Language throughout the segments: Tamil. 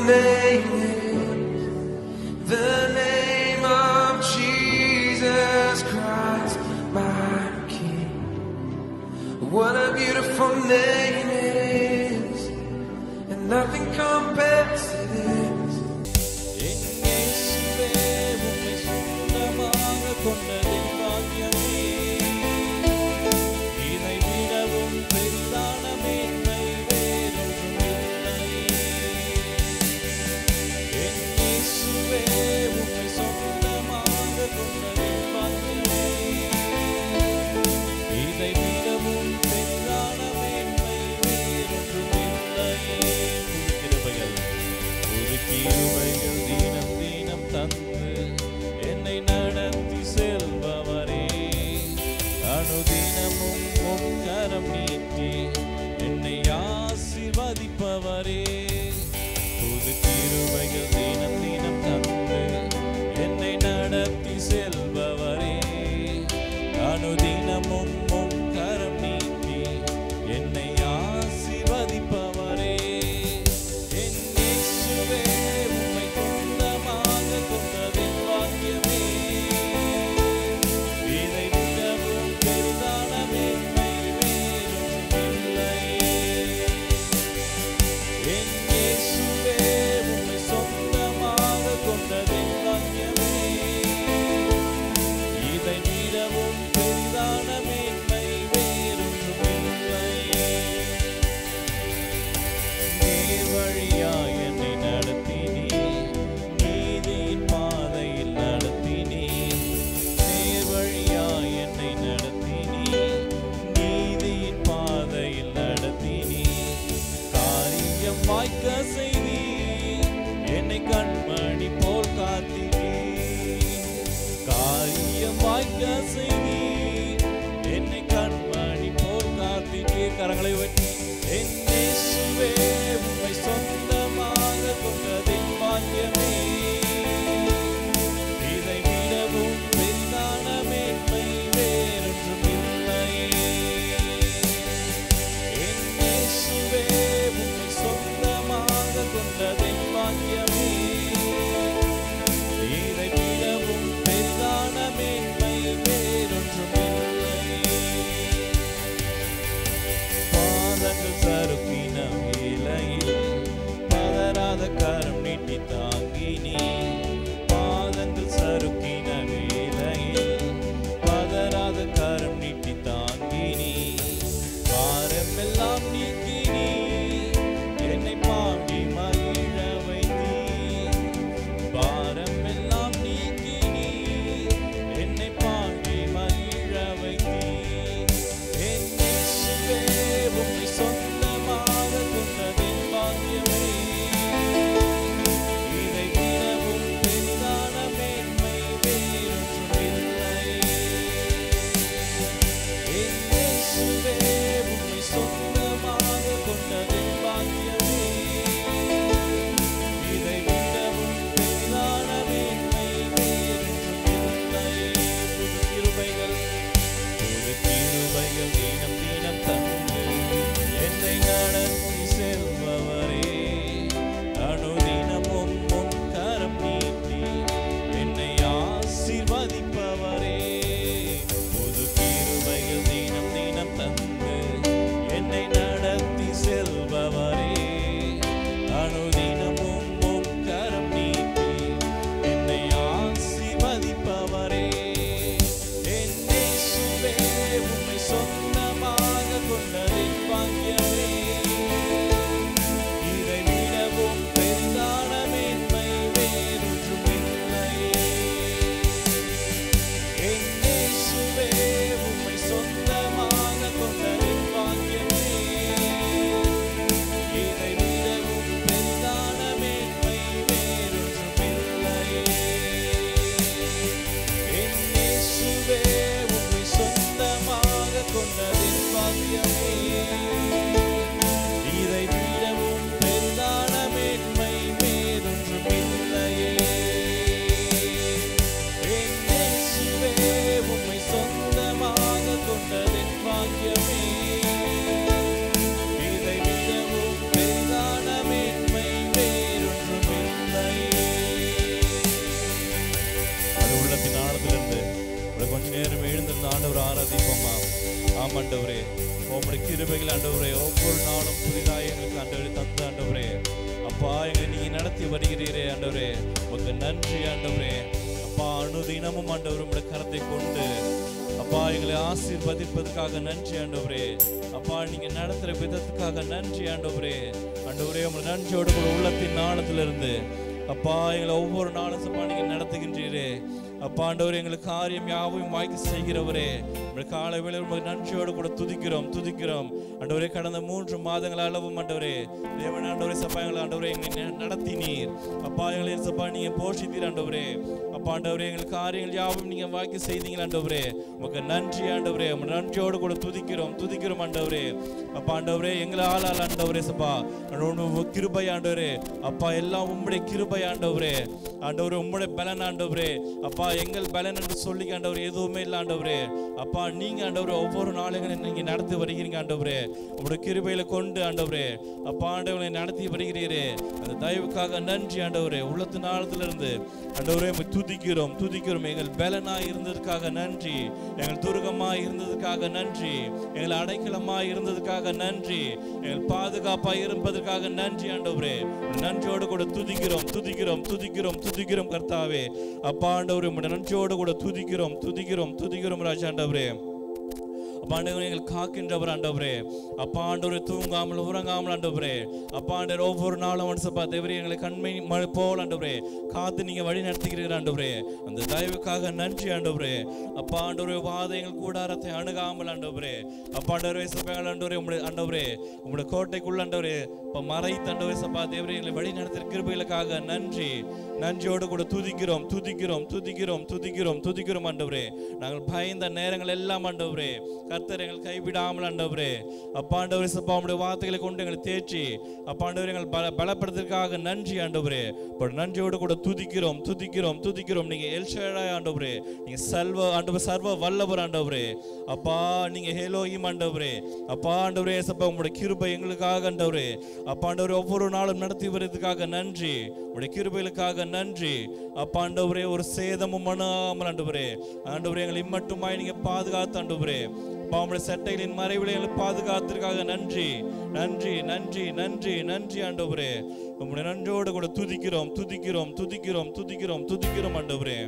name is the name of Jesus Christ, my King. What a beautiful name it is, and nothing compares to this. சொந்த உங்களுடைய கிருபைகள் ஆண்டவரே ஒவ்வொரு நாளும் புதிதாக எங்களுக்கு ஆண்டவரே தந்து ஆண்டவரே அப்பா எங்களை நீங்க நடத்தி வருகிறீரே ஆண்டவரே உங்களுக்கு நன்றி ஆண்டவரே. அப்பா அனுதினமும் ஆண்டவர் உங்களுடைய கரத்தை கொண்டு அப்பா எங்களை ஆசீர்வதிப்பதற்காக நன்றி ஆண்டவரே. அப்பா நீங்க நடத்துற விதத்துக்காக நன்றி ஆண்டவரே. ஆண்டவரே உங்களை நன்றியோடு கூட உள்ளத்தின் ஆழத்திலிருந்து அப்பா எங்களை ஒவ்வொரு நாளும் அப்பா நீங்க நடத்துகின்றீரே. அப்பா ஆண்டவரே எங்களுக்கு காரியம் யாவையும் வாய்க்கு செய்கிறவரே காலை வேளையில் உங்களுக்கு நன்றியோடு கூட துதிக்கிறோம் ஆண்டவரே. கடந்த 3 மாதங்கள் அளவும் ஆண்டவரே தேவன் ஆண்டவரே சப்பா எங்களை ஆண்டவரே எங்களை நடத்தினீர். அப்பா எங்களை சப்பா நீங்க போஷித்தீர் ஆண்டவரே. அப்பா ஆண்டவரே எங்களுக்கு காரியங்கள் யாவும் நீங்க வாய்க்கு செய்தீங்க ஆண்டவரே. உங்களுக்கு நன்றி ஆண்டவரே. நன்றியோடு கூட துதிக்கிறோம் ஆண்டவரே. அப்பா ஆண்டவரே எங்களால் ஆண்டவரே சப்பா கிருபை ஆண்டவரே. அப்பா எல்லாம் உம்முடைய கிருபை ஆண்டவரே. ஆண்டவரே உம்முடைய பலன் ஆண்டவரே. அப்பா எங்கள் பலன் என்று சொல்லி ஆண்டவரே எதுவுமே இல்லை ஆண்டவரே. அப்பா நீங்க ஆண்டவரே ஒவ்வொரு நாளும் நீங்க நடத்தி வருகிறீங்க ஆண்டவரே. உங்களுடைய கிருபையில கொண்டு ஆண்டவரே அப்பா ஆண்டவரை நடத்தி வருகிறீரே. அந்த தயவுக்காக நன்றி ஆண்டவரே. உள்ளத்து நாளத்திலிருந்து ஆண்டவரே துதிக்கிறோம். எங்கள் பலனாய் இருந்ததுக்காக நன்றி. எங்கள் துருகமாய் இருந்ததுக்காக நன்றி. எங்கள் அடைக்கலமாய் இருந்ததுக்காக நன்றி. எங்கள் பாதுகாப்பாய் இருப்பதற்காக நன்றி ஆண்டவரே. நன்றியோடு கூட துதிக்கிறோம் கர்த்தாவே. அப்பா ஆண்டவரே நன்றியோடு கூட துதிக்கிறோம் ராஜா ஆண்டவரே. அப்பா ஆண்டவரே எங்கள் காக்கின்றவர் ஆண்டவரே. அப்பா ஆண்டவரே தூங்காமல் உறங்காமல் ஆண்டவரே அப்பா ஆண்டவரே ஒவ்வொரு நாளும் சப்பா தேவரே எங்களை கண்மை மழை போல் ஆண்டவரே காத்து நீங்க வழி நடத்துகிறீர்கள் ஆண்டவரே. அந்த தயவுக்காக நன்றி ஆண்டவரே. அப்பா ஆண்டவரே வாதைகள் கூடாரத்தை அணுகாமல் ஆண்டவரே அப்பா ஆண்டவரே சபைகள் ஆண்டவரே உங்களுடைய கோட்டைக்குள்ள ஆண்டவரே இப்ப மறைத்து ஆண்டவரே சப்பா தேவரே எங்களை வழி நடத்துகிற கிருபைகளுக்காக நன்றியோடு கூட துதிக்கிறோம் ஆண்டவரே. நாங்கள் பயந்த நேரங்கள் எல்லாம் ஆண்டவரே கர்த்தர் எங்கள் கைவிடாமல் ஆண்டவரே அப்பா ஆண்டவரே சப்பா உம்முடைய வார்த்தைகளை கொண்டு எங்களை தேற்றி அப்பா ஆண்டவரே எங்கள் பலப்படுத்துவதற்காக நன்றி ஆண்டவரே. நன்றியோடு கூட துதிக்கிறோம். நீங்க எல்ஷடாய் ஆண்டவரே. நீங்க சர்வ வல்லவர் ஆண்டவரே. அப்பா நீங்க எலோஹிம் ஆண்டவரே. அப்பா ஆண்டவரே சப்பா உம்முடைய கிருபை எங்களுக்காக ஆண்டவரே அப்பா ஆண்டவரே ஒவ்வொரு நாளும் நடத்தி வருவதற்காக நன்றி. உம்முடைய கிருபைகளுக்காக நன்றி. அப்பா ஆண்டவரே ஒரு சேதமும் மனாமல் ஆண்டவரே எங்களை இம்மட்டுமாய் நீங்க பாதுகாத்து ஆண்டவரே உம்முடைய சட்டைகளின் மறைவிலை எங்களை பாதுகாத்திற்காக நன்றி ஆண்டவரே. உம்முடைய நன்றியோடு கூட துதிக்கிறோம் ஆண்டவரே.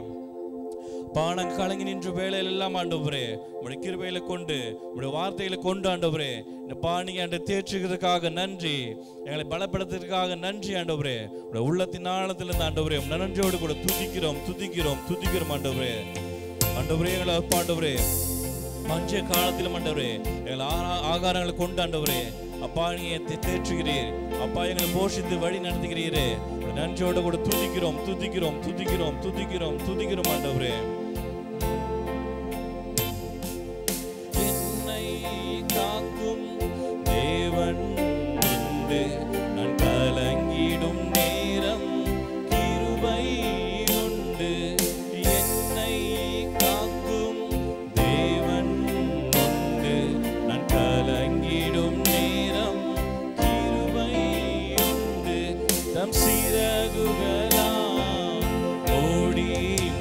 பானம் கலங்கி நின்று வேலையில் எல்லாம் ஆண்டவரே உடைய கிருபையில கொண்டு உடைய வார்த்தைகளை கொண்டு ஆண்டவரே இந்த பாணியை ஆண்டு தேற்றுகிறதுக்காக நன்றி. எங்களை பலப்படுத்துறதுக்காக நன்றி ஆண்டவரே. உடைய உள்ளத்தின் ஆழத்திலிருந்து ஆண்டவரே நன்றியோடு கூட துதிக்கிறோம் ஆண்டவரே. எங்களை ஆண்டவரே மஞ்ச காலத்திலும் ஆண்டவரே எங்களை ஆகாரங்களை கொண்டு ஆண்டவரே அப்பா நீங்க தேற்றுகிறீர். அப்பா எங்களை போஷித்து வழி நடத்துகிறீரே. நன்றியோடு கூட துதிக்கிறோம் ஆண்டவரே. என்னை காக்கும் தேவன் உண்டு. நான் கலங்கிடும் நேரம் கிருபை உண்டு. என்னை காக்கும் தேவன் உண்டு. நான் கலங்கிடும் நேரம் கிருபை உண்டு. தம் சிறகுகளால் ஓடி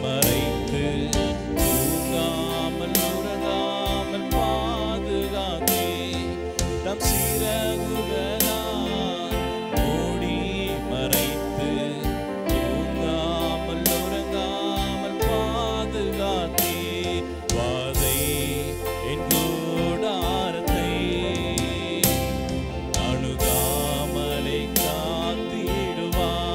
மறைத்து தூங்காமல் உறங்காமல் பாதுகாத்தே. தம் சிறகுகளால் ஓடி மறைத்து தூங்காமல் உறங்காமல் பாதுகாத்தே. வாதை என் கூடாரத்தை அணுகாமலை காத்திடுவார்.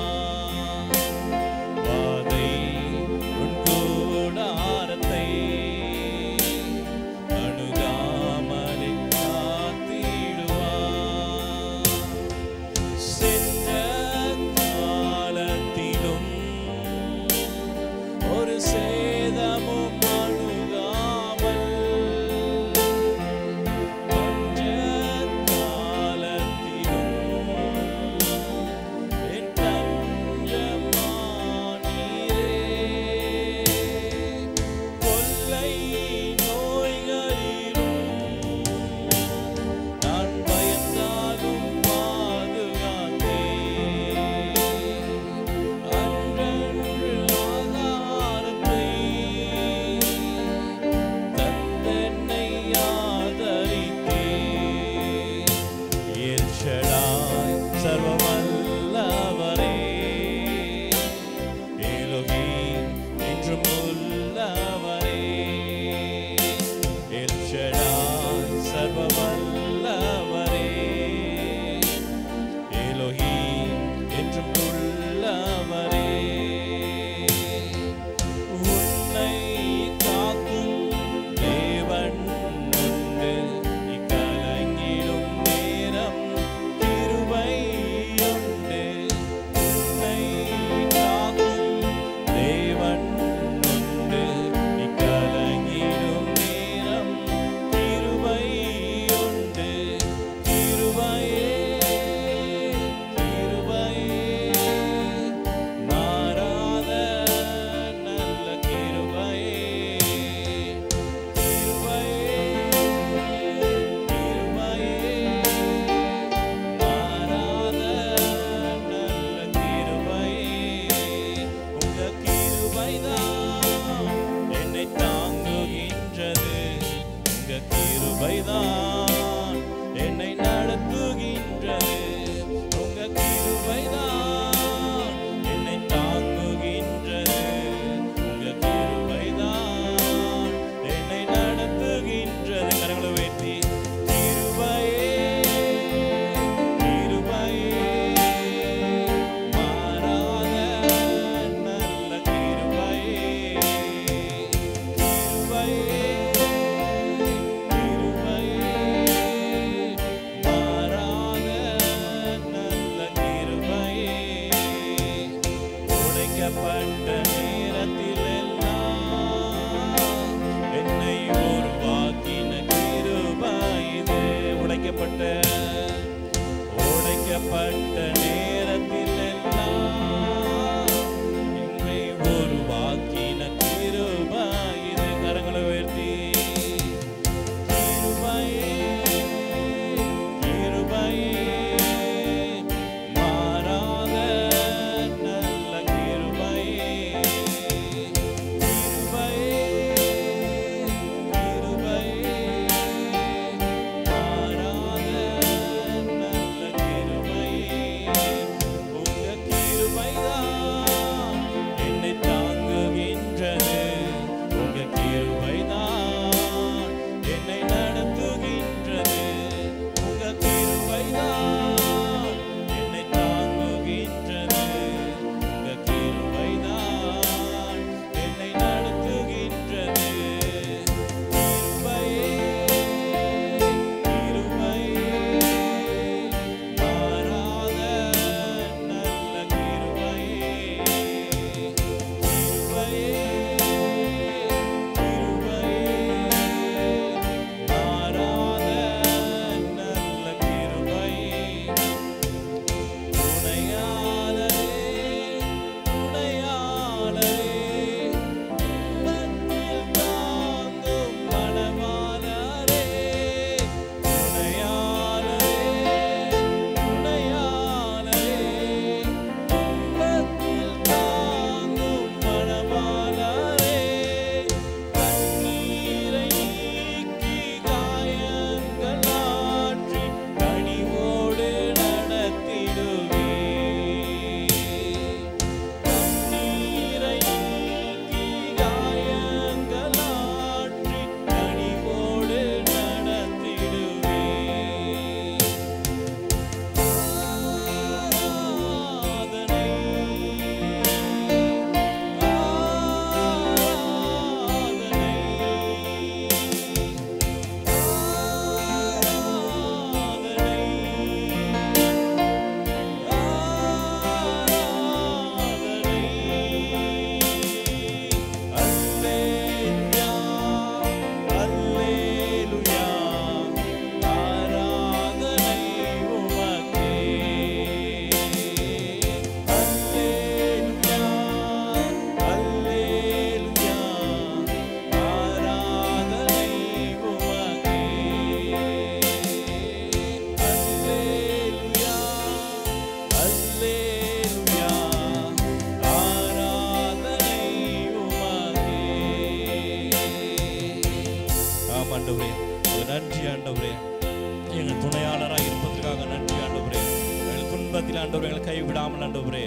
ஆண்டவரே எங்களை கைவிடாமல் ஆண்டவரே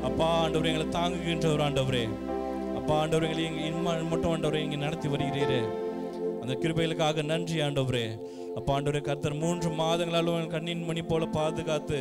அப்பா ஆண்டவரே எங்களை தாங்குகின்றவர் ஆண்டவரே அப்பா ஆண்டவரே எங்களை இன்னும் மட்டும் ஆண்டவரே இங்கே நடத்தி வருகிறீரே அந்த கிருபைகளுக்காக நன்றி ஆண்டவரே அப்பா ஆண்டவரே கர்த்தர் 3 மாதங்களாலும் கண்ணின் மணி போல பாதுகாத்து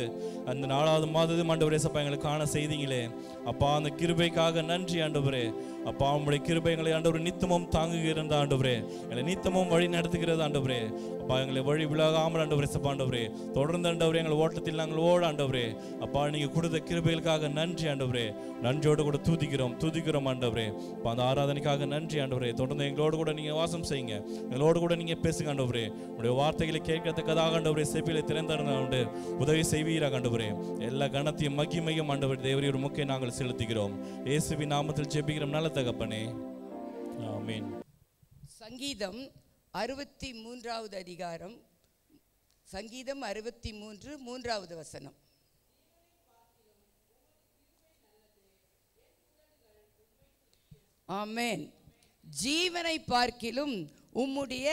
அந்த 4வது மாதத்தும் ஆண்டவரே சப்பா எங்களை காண செய்தீங்களே அப்பா அந்த கிருபைக்காக நன்றி ஆண்டவரே அப்பா உங்களுடைய கிருபை எங்களை ஆண்டவரே நித்தமும் தாங்குகிறது ஆண்டவரே எங்களை நித்தமும் வழி நடத்துகிறது ஆண்டவரே அப்பா எங்களை வழி விலகாமல் ஆண்டவரே சப்பா ஆண்டவரே தொடர்ந்து ஆண்டவரே எங்கள் ஓட்டத்தில் நாங்கள் ஓட ஆண்டவரே அப்பா நீங்கள் கொடுத்த கிருபைகளுக்காக நன்றி ஆண்டவரே நன்றியோடு கூட துதிக்கிறோம் ஆண்டவரே அப்பா அந்த ஆராதனைக்காக நன்றி ஆண்டவரே தொடர்ந்து எங்களோடு கூட நீங்கள் வாசம் செய்யுங்க எங்களோடு கூட நீங்கள் பேசுங்க ஆண்டவரே உங்களுடைய வார்த்தைகளை கேட்கத்தக்கதாக ஆண்டவரே செவியிலே திறந்தாண்டு உதவி செய்வீராக ஆண்டவரே எல்லா கனத்தையும் மகிமையும் ஆண்டவரே தேவரே ஒரு முக்கிய நாங்கள் செலுத்துகிறோம் இயேசுவின் நாமத்தில் ஜெபிக்கிறோம் நல்ல தகப்பனே ஆமென். சங்கீதம் 63வது அதிகாரம் சங்கீதம் 63 3வது வசனம். ஆமென். ஜீவனை பார்க்கிலும் உம்முடைய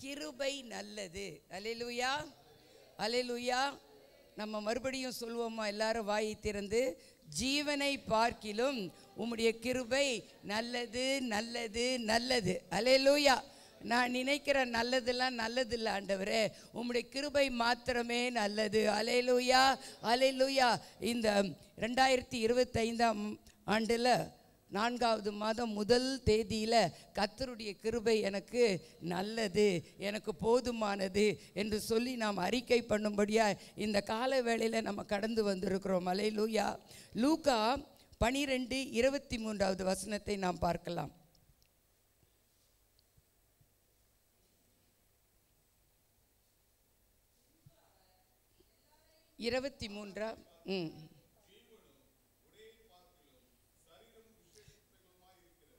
கிருபை நல்லது. அல்லேலூயா அல்லேலூயா. நம்ம மறுபடியும் சொல்வோமா எல்லாரும் வாயை திறந்து, ஜீவனை பார்க்கிலும் உம்முடைய கிருபை நல்லது நல்லது நல்லது. அல்லேலூயா. நான் நினைக்கிற நல்லதெல்லாம் நல்லதில்லை ஆண்டவரே, உம்முடைய கிருபை மாத்திரமே நல்லது. அல்லேலூயா அல்லேலூயா. இந்த 2025ஆம் ஆண்டில் 4வது மாதம் 1 தேதியில் கர்த்தருடைய கிருபை எனக்கு நல்லது, எனக்கு போதுமானது என்று சொல்லி நாம் அறிக்கை பண்ணும்படியா இந்த கால வேளையில் நம்ம கடந்து வந்திருக்கிறோம். அல்லேலூயா. லூக்கா 12:23வது வசனத்தை நாம் பார்க்கலாம்.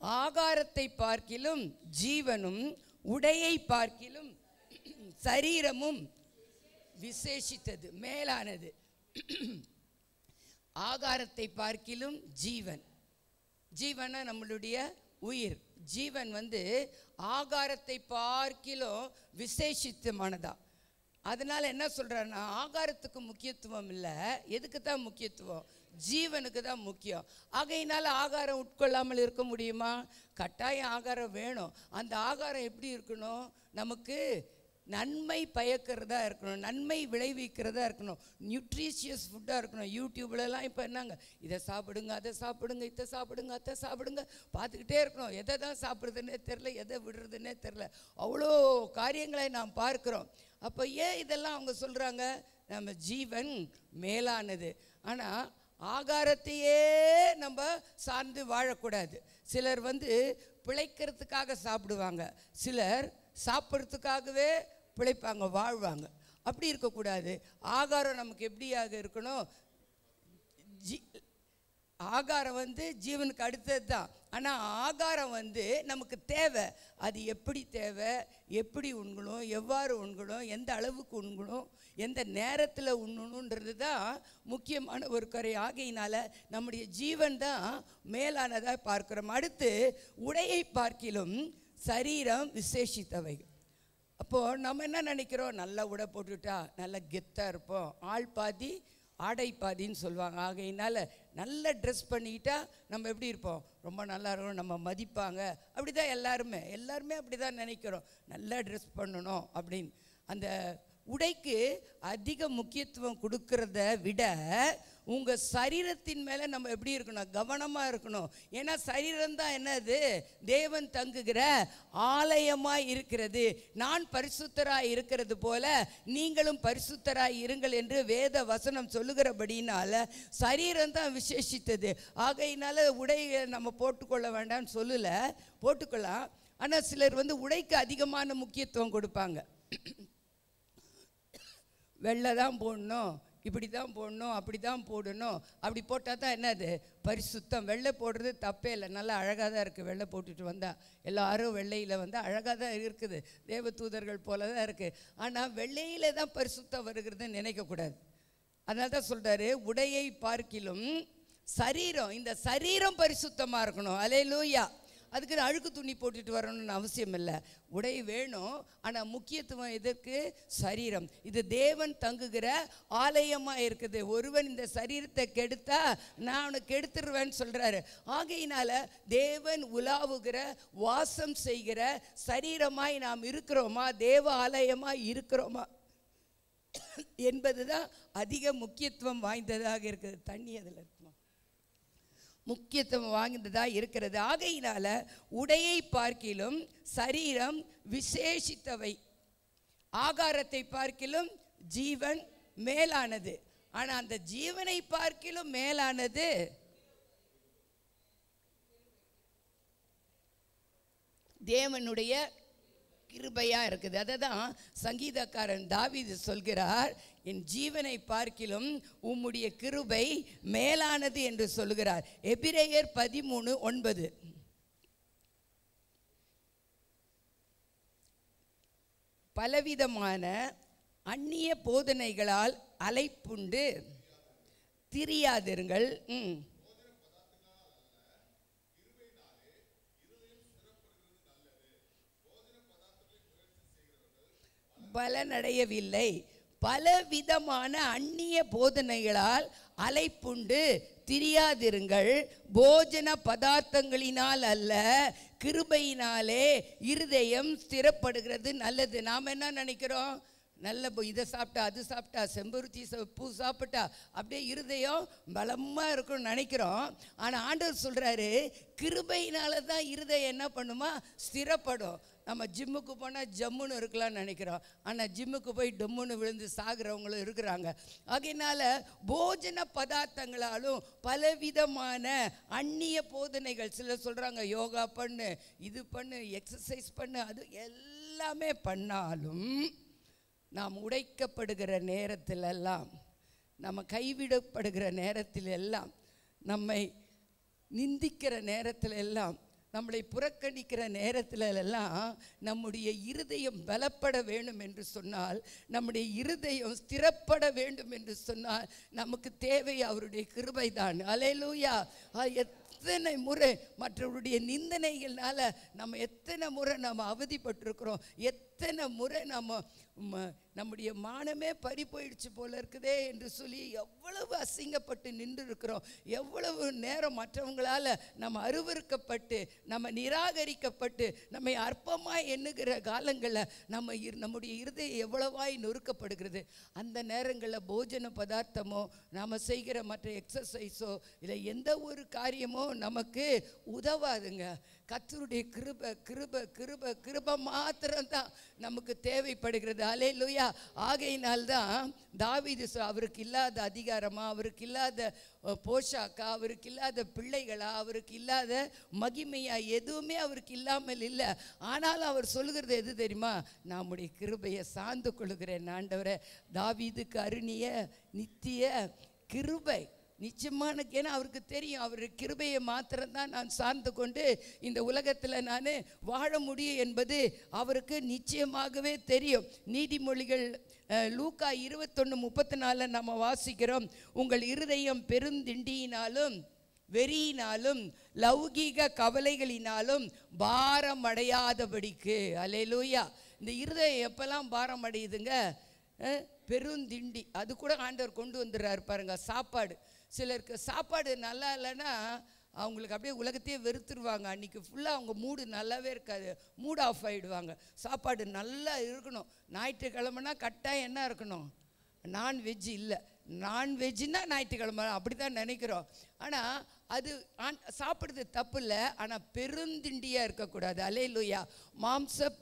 ஆகாரத்தை பார்க்கிலும் ஜீவனும் உடையை பார்க்கிலும் சரீரமும் விசேஷித்தது, மேலானது. ஆகாரத்தை பார்க்கிலும் ஜீவன், ஜீவனா நம்மளுடைய உயிர். ஜீவன் ஆகாரத்தை பார்க்கிலும் விசேஷித்தமானதா. அதனால் என்ன சொல்கிறாருன்னா, ஆகாரத்துக்கு முக்கியத்துவம் இல்லை, எதுக்கு தான் முக்கியத்துவம்? ஜீவனுக்கு தான் முக்கியம். ஆகையினால் ஆகாரம் உட்கொள்ளாமல் இருக்க முடியுமா? கட்டாயம் ஆகாரம் வேணும். அந்த ஆகாரம் எப்படி இருக்கணும்? நமக்கு நன்மை பயக்கிறதா இருக்கணும், நன்மை விளைவிக்கிறதா இருக்கணும், நியூட்ரிஷியஸ் ஃபுட்டாக இருக்கணும். யூடியூப்லலாம் இப்போ என்னங்க, இதை சாப்பிடுங்க, அதை சாப்பிடுங்க, இதை சாப்பிடுங்க, அதை சாப்பிடுங்க, பார்த்துக்கிட்டே இருக்கணும். எதை தான் சாப்பிட்றதுன்னே தெரில, எதை விடுறதுன்னே தெரில, அவ்வளோ காரியங்களை நாம் பார்க்குறோம். அப்போ ஏன் இதெல்லாம் அவங்க சொல்கிறாங்க? நம்ம ஜீவன் மேலானது. ஆனால் ஆகாரத்தையே நம்ம சார்ந்து வாழக்கூடாது. சிலர் பிழைக்கிறதுக்காக சாப்பிடுவாங்க, சிலர் சாப்பிட்றதுக்காகவே பிழைப்பாங்க, வாழ்வாங்க. அப்படி இருக்கக்கூடாது. ஆகாரம் நமக்கு எப்படியாக இருக்கணும்? ஆகாரம் ஜீவனுக்கு அடுத்தது தான். ஆனால் ஆகாரம் நமக்கு தேவை. அது எப்படி தேவை, எப்படி உண்கணும், எவ்வாறு உண்கணும், எந்த அளவுக்கு உண்கணும், எந்த நேரத்தில் உண்ணணுன்றது தான் முக்கியமான ஒரு குறை. ஆகையினால் நம்முடைய ஜீவன் தான் மேலானதாக பார்க்கிறோம். அடுத்து, உடையை பார்க்கிலும் சரீரம் விசேஷித்தவை. அப்போது நம்ம என்ன நினைக்கிறோம்? நல்லா உடை போட்டுட்டா நல்லா கெத்தாக இருப்போம், ஆள் பாதி ஆடை பாதின்னு சொல்லுவாங்க. ஆகையினால் நல்ல ட்ரெஸ் பண்ணிக்கிட்டா நம்ம எப்படி இருப்போம்? ரொம்ப நல்லா இருக்கணும், நம்ம மதிப்பாங்க. அப்படி தான் எல்லாருமே அப்படி தான் நினைக்கிறோம், நல்லா ட்ரெஸ் பண்ணணும் அப்படின்னு. அந்த உடைக்கு அதிக முக்கியத்துவம் கொடுக்கறத விட உங்கள் சரீரத்தின் மேலே நம்ம எப்படி இருக்கணும்? கவனமாக இருக்கணும். ஏன்னா சரீரம்தான் என்னது? தேவன் தங்குகிற ஆலயமாய் இருக்கிறது. நான் பரிசுத்தராய் இருக்கிறது போல நீங்களும் பரிசுத்தராய் இருங்கள் என்று வேத வசனம் சொல்லுகிறபடினால சரீரம்தான் விசேஷித்தது. ஆகையினால உடையை நம்ம போட்டுக்கொள்ள வேண்டாம்னு சொல்லலை, போட்டுக்கலாம். ஆனால் சிலர் உடைக்கு அதிகமான முக்கியத்துவம் கொடுப்பாங்க. வெள்ளை தான் போடணும், இப்படி தான் போடணும், அப்படி தான் போடணும், அப்படி போட்டால் தான் என்னது? பரிசுத்தம். வெள்ளை போடுறது தப்பே இல்லை, நல்லா அழகாக தான் இருக்குது. வெள்ளை போட்டுட்டு வந்தால் எல்லாரும் வெள்ளையில் அழகாக தான் இருக்குது, தேவ தூதர்கள் போல தான் இருக்குது. ஆனால் வெள்ளையில் தான் பரிசுத்தம் வருகிறதுன்னு நினைக்கக்கூடாது. அதனால தான் சொல்கிறாரு, உடையை பார்க்கிலும் சரீரம், இந்த சரீரம் பரிசுத்தமாக இருக்கணும். அல்லேலூயா. அதுக்கு அழுக்கு துணி போட்டுட்டு வரணும்னு அவசியம் இல்லை. உடை வேணும், ஆனால் முக்கியத்துவம் எதற்கு? சரீரம். இது தேவன் தங்குகிற ஆலயமாக இருக்குது. ஒருவன் இந்த சரீரத்தை கெடுத்தா நான் அவனை கெடுத்துருவேன்னு சொல்கிறாரு. ஆகையினால தேவன் உலாவுகிற வாசம் செய்கிற சரீரமாய் நாம் இருக்கிறோமா, தேவ ஆலயமாய் இருக்கிறோமா என்பதுதான் அதிக முக்கியத்துவம் வாய்ந்ததாக இருக்குது. தண்ணி அதில் இருக்குமா, முக்கியத்துவம் வாய்ந்ததாக இருக்கிறது. ஆகையினால உடையை பார்க்கிலும் சரீரம் விசேஷித்தவை, ஆகாரத்தை பார்க்கிலும் ஜீவன் மேலானது. ஆனால் அந்த ஜீவனை பார்க்கிலும் மேலானது தேவனுடைய கிருபையா இருக்குது. அதை தான் சங்கீதக்காரன் தாவீது சொல்கிறார், என் ஜீவனை பார்க்கிலும் உம்முடைய கிருபை மேலானது என்று சொல்கிறார். எபிரேயர் 13:9. பலவிதமான அந்நிய போதனைகளால் அலைப்புண்டு திரியாதிருங்கள். பலனடையவில்லை. பலவிதமான அந்நிய போதனைகளால் அலைப்புண்டு திரியாதிருங்கள், போஜன பதார்த்தங்களினால் அல்ல கிருபையினாலே இருதயம் ஸ்திரப்படுகிறது நல்லது. நாம் என்ன நினைக்கிறோம்? நல்ல இதை சாப்பிட்டா, அது சாப்பிட்டா, செம்பருத்தி பூ சாப்பிட்டா அப்படியே இருதயம் பலமாக இருக்கும்னு நினைக்கிறோம். ஆனால் ஆண்டவர் சொல்கிறாரு, கிருபையினால தான் இருதயம் என்ன பண்ணுமா? ஸ்திரப்படும். நம்ம ஜிம்முக்கு போனால் ஜம்முன்னு இருக்கலாம்னு நினைக்கிறோம், ஆனால் ஜிம்முக்கு போய் டொம்முன்னு விழுந்து சாகிறவங்களும் இருக்கிறாங்க. ஆகையினால போஜன பதார்த்தங்களாலும் பலவிதமான அந்நிய போதனைகள், சிலர் சொல்கிறாங்க யோகா பண்ணு, இது பண்ணு, எக்ஸசைஸ் பண்ணு, அது எல்லாமே பண்ணாலும் நாம் உடைக்கப்படுகிற நேரத்திலெல்லாம், நம்ம கைவிடப்படுகிற நேரத்தில் எல்லாம், நம்மை நிந்திக்கிற நேரத்தில் எல்லாம், நம்மளை புறக்கணிக்கிற நேரத்தில் எல்லாம் நம்முடைய இருதயம் பலப்பட வேண்டும் என்று சொன்னால், நம்முடைய இருதயம் ஸ்திரப்பட வேண்டும் என்று சொன்னால், நமக்கு தேவை அவருடைய கிருபை தான். அல்லேலூயா. எத்தனை முறை மற்றவருடைய நிந்தனைகள்னால நம்ம எத்தனை முறை நம்ம அவதிப்பட்டிருக்கிறோம், எத்தனை முறை நம்முடைய மானமே பறி போயிடுச்சு போல இருக்குதே என்று சொல்லி எவ்வளவு அசிங்கப்பட்டு நின்று இருக்கிறோம். எவ்வளவு நேரம் மற்றவங்களால் நம்ம அருவருக்கப்பட்டு, நம்ம நிராகரிக்கப்பட்டு, நம்மை அற்பமாய் எண்ணுகிற காலங்களில் நம்முடைய இருதயம் எவ்வளவாய் நொறுக்கப்படுகிறது. அந்த நேரங்களில் போஜன பதார்த்தமோ நாம் செய்கிற மற்ற எக்ஸசைஸோ இல்லை எந்த ஒரு காரியமோ நமக்கு உதவாதுங்க. கர்த்தருடைய கிருபை கிருபை கிருபை கிருபை மாத்திரம்தான் நமக்கு தேவைப்படுகிறது. அல்லேலூயா. ஆகையினால்தான் தாவீது அவருக்கு இல்லாத அதிகாரமா, அவருக்கு இல்லாத போஷாக்கா, அவருக்கு இல்லாத பிள்ளைகளா, அவருக்கு இல்லாத மகிமையா, எதுவுமே அவருக்கு இல்லாமல் இல்லை. ஆனாலும் அவர் சொல்லுகிறது எது தெரியுமா? நம்முடைய கிருபையை சார்ந்து கொள்ளுகிறேன் ஆண்டவரே. தாவீதுக்கு அருணிய நித்திய கிருபை நிச்சயமான, ஏன்னா அவருக்கு தெரியும் அவர் கிருபையை மாத்திரம்தான் நான் சார்ந்து கொண்டு இந்த உலகத்தில் நான் வாழ முடியும் என்பது அவருக்கு நிச்சயமாகவே தெரியும். நீதிமொழிகள் லூக்கா 21:34 நம்ம வாசிக்கிறோம், உங்கள் இருதயம் பெருந்திண்டியினாலும் வெறியினாலும் லௌகீக கவலைகளினாலும் பாரம் அடையாதபடிக்கு. அல்லேலூயா. இந்த இருதயம் எப்பெல்லாம் பாரம் அடையுதுங்க? பெருந்திண்டி, அது கூட ஆண்டவர் கொண்டு வந்துடுறாரு பாருங்க. சாப்பாடு, சிலருக்கு சாப்பாடு நல்லா இல்லைன்னா அவங்களுக்கு அப்படியே உலகத்தையே வெறுத்துருவாங்க. அன்றைக்கி ஃபுல்லாக அவங்க மூடு நல்லாவே இருக்காது, மூட் ஆஃப் ஆகிடுவாங்க. சாப்பாடு நல்லா இருக்கணும். ஞாயிற்றுக்கிழமைனா கட்டாயம் என்ன இருக்கணும்? நான்வெஜ் இல்லை. நான்வெஜ்னா ஞாயிற்றுக்கிழமை அப்படி தான் நினைக்கிறோம். ஆனால் அது சாப்பிட்றது தப்பு இல்லை, ஆனால் பெருந்திண்டியாக இருக்கக்கூடாது. அல்லேலூயா. மாம்ச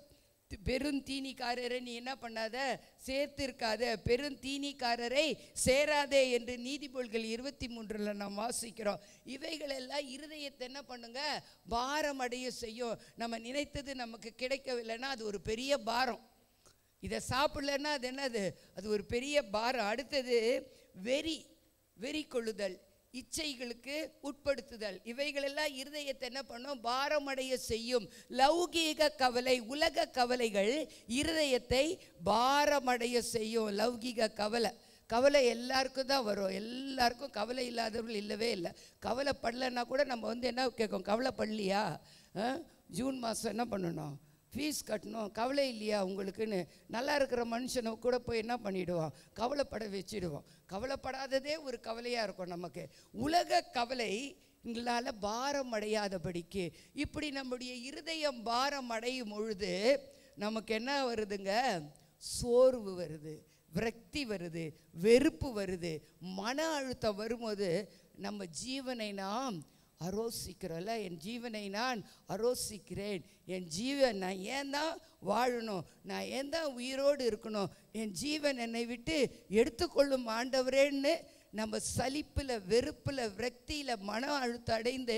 பெருந்தீனிக்காரரை நீ என்ன பண்ணாத, சேர்த்திருக்காத, பெருந்தீனிக்காரரை சேராதே என்று நீதிமொழிகள் 23 நாம் வாசிக்கிறோம். இவைகளெல்லாம் இருதயத்தை என்ன பண்ணுங்க? பாரம் அடைய செய்யும். நம்ம நினைத்தது நமக்கு கிடைக்கவில்லைன்னா அது ஒரு பெரிய பாரம். இதை சாப்பிடலன்னா அது என்னது? அது ஒரு பெரிய பாரம். அடுத்தது வெறி கொள்ளுதல், இச்சைகளுக்கு உட்படுத்துதல். இவைகளெல்லாம் இருதயத்தை என்ன பண்ணும்? பாரமடைய செய்யும். லௌகீக கவலை, உலக கவலைகள் இருதயத்தை பாரமடைய செய்யும். லௌகீக கவலை, கவலை எல்லாருக்கும் தான் வரும். எல்லாருக்கும் கவலை இல்லாதவர்கள் இல்லவே இல்லை. கவலைப்படலைன்னா கூட நம்ம வந்து என்ன கேட்கும், கவலைப்படலையா, ஜூன் மாதம் என்ன பண்ணணும், ஃபீஸ் கட்டணும், கவலை இல்லையா உங்களுக்குன்னு நல்லா இருக்கிற மனுஷனை கூட போய் என்ன பண்ணிவிடுவோம், கவலைப்பட வச்சிடுவோம். கவலைப்படாததே ஒரு கவலையாக இருக்கும் நமக்கு. உலக கவலை எங்களால் பாரம் அடையாதபடிக்கு. இப்படி நம்முடைய இருதயம் பாரம் அடையும் பொழுது நமக்கு என்ன வருதுங்க, சோர்வு வருது, விரக்தி வருது, வெறுப்பு வருது, மன அழுத்தம் வரும்போது நம்ம ஜீவனை நாம் அரோசிக்கிறோம்ல. என் ஜீவனை நான் அரோசிக்கிறேன், என் ஜீவன் நான் ஏன் தான் வாழணும், நான் ஏன் தான் உயிரோடு இருக்கணும், என் ஜீவன் என்னை விட்டு எடுத்துக்கொள்ளும் ஆண்டவரேன்னு நம்ம சலிப்பில், வெறுப்பில், விரக்தியில், மன அழுத்தம் அடைந்து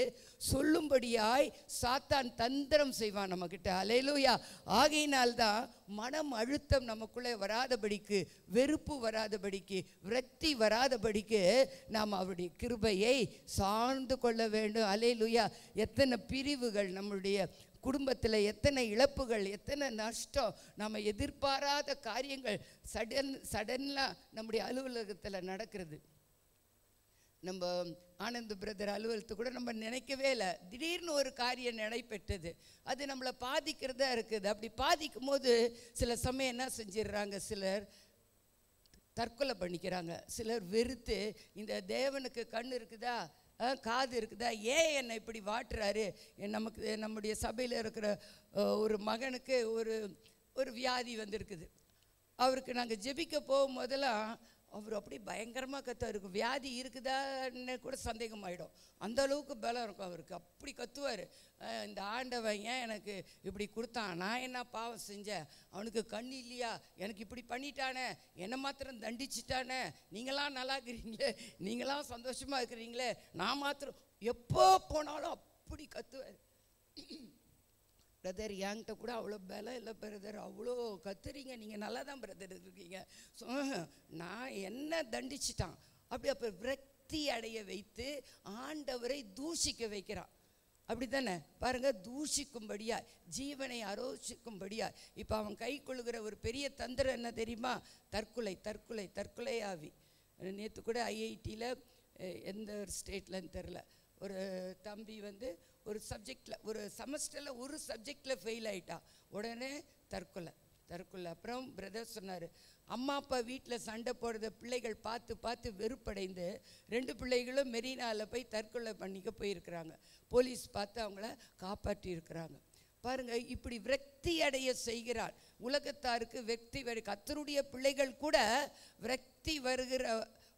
சொல்லும்படியாய் சாத்தான் தந்திரம் செய்வான் நம்மக்கிட்ட. அல்லேலூயா. ஆகையினால்தான் மனம் அழுத்தம் நமக்குள்ளே வராதபடிக்கு, வெறுப்பு வராதபடிக்கு, விரக்தி வராதபடிக்கு நாம் அவருடைய கிருபையை சார்ந்து கொள்ள வேண்டும். அல்லேலூயா. எத்தனை பிரிவுகள் நம்முடைய குடும்பத்தில், எத்தனை இழப்புகள், எத்தனை நஷ்டம், நம்ம எதிர்பாராத காரியங்கள் சடனாக நம்முடைய அலுவலகத்தில் நடக்கிறது. நம்ம ஆனந்த் பிரதர் அலுவலகத்துக்கு கூட நம்ம நினைக்கவே இல்லை, திடீர்னு ஒரு காரியம் நடைபெற்றது, அது நம்மளை பாதிக்கிறதா இருக்குது. அப்படி பாதிக்கும் போது சில சமயம் என்ன செஞ்சிடுறாங்க, சிலர் தற்கொலை பண்ணிக்கிறாங்க, சிலர் வெறுத்து இந்த தேவனுக்கு கண் இருக்குதா, காது இருக்குதா, ஏன் என்னை இப்படி வாட்டுறாரு. நமக்கு நம்முடைய சபையில் இருக்கிற ஒரு மகனுக்கு ஒரு வியாதி வந்திருக்குது. அவருக்கு நாங்கள் ஜெபிக்க போகும்போதெல்லாம் அவர் அப்படி பயங்கரமாக கத்துவார். வியாதி இருக்குதான்னு கூட சந்தேகமாயிடும், அந்த அளவுக்கு பலம் இருக்கும் அவருக்கு. அப்படி கத்துவார், இந்த ஆண்டவன் ஏன் எனக்கு இப்படி கொடுத்தான், நான் என்ன பாவம் செஞ்சேன், அவனுக்கு கண் இல்லையா, எனக்கு இப்படி பண்ணிட்டானே, என்னை மாத்திரம் தண்டிச்சிட்டானே, நீங்களாம் நல்லா இருக்கிறீங்களே, நீங்களாம் சந்தோஷமாக இருக்கிறீங்களே, நான் மாத்திரம், எப்போ போனாலும் அப்படி கத்துவார். பிரதர் என்கிட்ட கூட அவ்வளோ பலம் இல்லை பிரதர், அவ்வளோ கத்துறீங்க, நீங்கள் நல்லா தான் பிரதர் இருக்கீங்க, நான் என்ன தண்டிச்சிட்டான் அப்படி. அப்போ விரக்தி அடைய வைத்து ஆண்டவரை தூஷிக்க வைக்கிறான். அப்படி தானே பாருங்கள், தூஷிக்கும்படியா, ஜீவனை அரோசிக்கும்படியா. இப்போ அவன் கை கொள்ளுகிற ஒரு பெரிய தந்திரம் என்ன தெரியுமா, தற்கொலை, தற்கொலை, தற்கொலை ஆவி. நேற்று கூட ஐஐடியில் எந்த ஒரு ஸ்டேட்லன்னு தெரில, ஒரு தம்பி வந்து ஒரு சப்ஜெக்டில், ஒரு செமஸ்டரில் ஒரு சப்ஜெக்டில் ஃபெயில் ஆகிட்டா, உடனே தற்கொலை. அப்புறம் பிரதர் சொன்னார், அம்மா அப்பா வீட்டில் சண்டை போடுறத பிள்ளைகள் பார்த்து பார்த்து வெறுப்படைந்து 2 பிள்ளைகளும் மெரினாவில் போய் தற்கொலை பண்ணிக்க போயிருக்கிறாங்க. போலீஸ் பார்த்து அவங்கள காப்பாற்றி இருக்கிறாங்க. பாருங்கள், இப்படி விரக்தி அடைய செய்கிறார். உலகத்தாருக்கு விரக்தி கர்த்தருடைய பிள்ளைகள் கூட விரக்தி வருகிற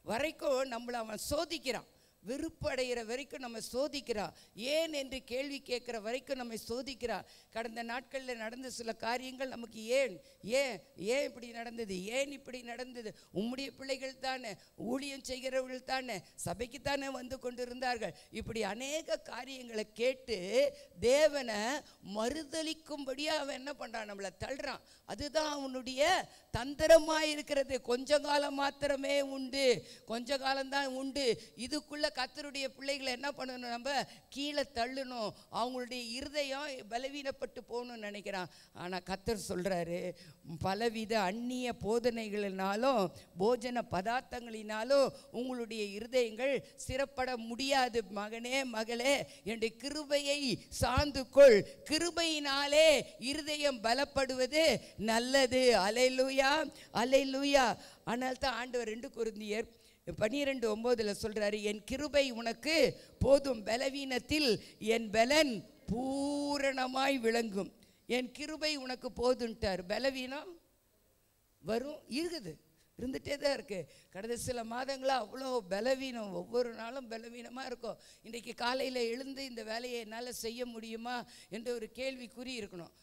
வரைக்கும் நம்மளை அவன் சோதிக்கிறான். வெறுப்பு அடைகிற வரைக்கும் நம்ம சோதிக்கிறான். ஏன் என்று கேள்வி கேட்குற வரைக்கும் நம்ம சோதிக்கிறான். கடந்த நாட்களில் நடந்த சில காரியங்கள் நமக்கு ஏன் இப்படி நடந்தது, ஏன் இப்படி நடந்தது, உம்முடைய பிள்ளைகள் தானே, ஊழியம் செய்கிறவர்கள் தானே, சபைக்கு தானே வந்து கொண்டிருந்தார்கள். இப்படி அநேக காரியங்களை கேட்டு தேவனை மறுதளிக்கும்படியாக அவன் என்ன பண்ணுறான், நம்மளை தள்ளுறான். அதுதான் அவனுடைய தந்திரமாக இருக்கிறது. கொஞ்ச காலம் மாத்திரமே உண்டு, கொஞ்ச காலம்தான் உண்டு. இதுக்குள்ள கர்த்தருடைய பிள்ளைகளை என்ன பண்ணணும், நம்ம கீழே தள்ளணும். அவங்களுடைய இருதயம் பலவீனப்பட்டு போகணும்னு நினைக்கிறான். ஆனால் கர்த்தர் சொல்கிறாரு, பலவித அந்நிய போதனைகளினாலும் போஜன பதார்த்தங்களினாலும் உங்களுடைய இருதயங்கள் சிறப்பட முடியாது. மகனே, மகளே, என்னுடைய கிருபையை சார்ந்து கொள். கிருபையினாலே இருதயம் பலப்படுவது நல்லது. அல்லேலூயா, அல்லேலூயா. ஆனால் தான் ஆண்டவர் 2 கொரிந்தியர் 12:9 சொல்றாரு, என் கிருபை உனக்கு போதும், பலவீனத்தில் என் பலன் பூரணமாய் விளங்கும். என் கிருபை உனக்கு போதுன்ட்டார். பலவீனம் வரும், இருந்துகிட்டே தான் இருக்குது. கடந்த சில மாதங்களாக அவ்வளோ பலவீனம், ஒவ்வொரு நாளும் பலவீனமாக இருக்கும். இன்றைக்கி காலையில் எழுந்து இந்த வேலையை என்னால் செய்ய முடியுமா என்ற ஒரு கேள்விக்குறி இருக்கணும்,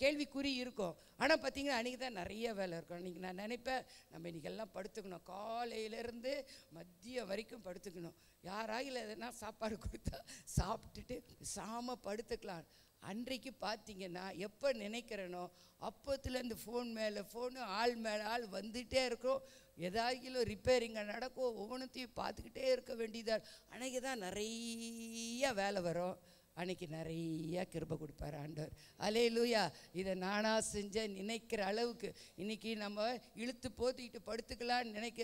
கேள்விக்குறி இருக்கும். ஆனால் பார்த்தீங்கன்னா அன்றைக்கி தான் நிறைய வேலை இருக்கும். அன்றைக்கி நான் நினைப்பேன், நம்ம இன்றைக்கெல்லாம் படுத்துக்கணும், காலையிலேருந்து மதியம் வரைக்கும் படுத்துக்கணும். யாராயில் எதனா சாப்பாடு கொடுத்தா சாப்பிட்டுட்டு சாம படுத்துக்கலாம். அன்றைக்கு பார்த்தீங்கன்னா எப்போ நினைக்கிறேனோ அப்போத்துலேருந்து ஃபோன் மேலே ஃபோனு, ஆள் மேலே ஆள் வந்துகிட்டே இருக்கும். ஏதாகிலும் ரிப்பேரிங்க நடக்கும், ஒவ்வொன்றத்தையும் பார்த்துக்கிட்டே இருக்க வேண்டியதாக. அன்றைக்கி தான் நிறைய வேலை வரும். அன்னைக்கு நிறைய கிருபை கொடுப்பார் ஆண்டவர். அல்லேலூயா. இதை நானாக செஞ்சேன் நினைக்கிற அளவுக்கு இன்னைக்கு நம்ம இழுத்து போத்திக்கிட்டு படுத்துக்கலான்னு நினைக்க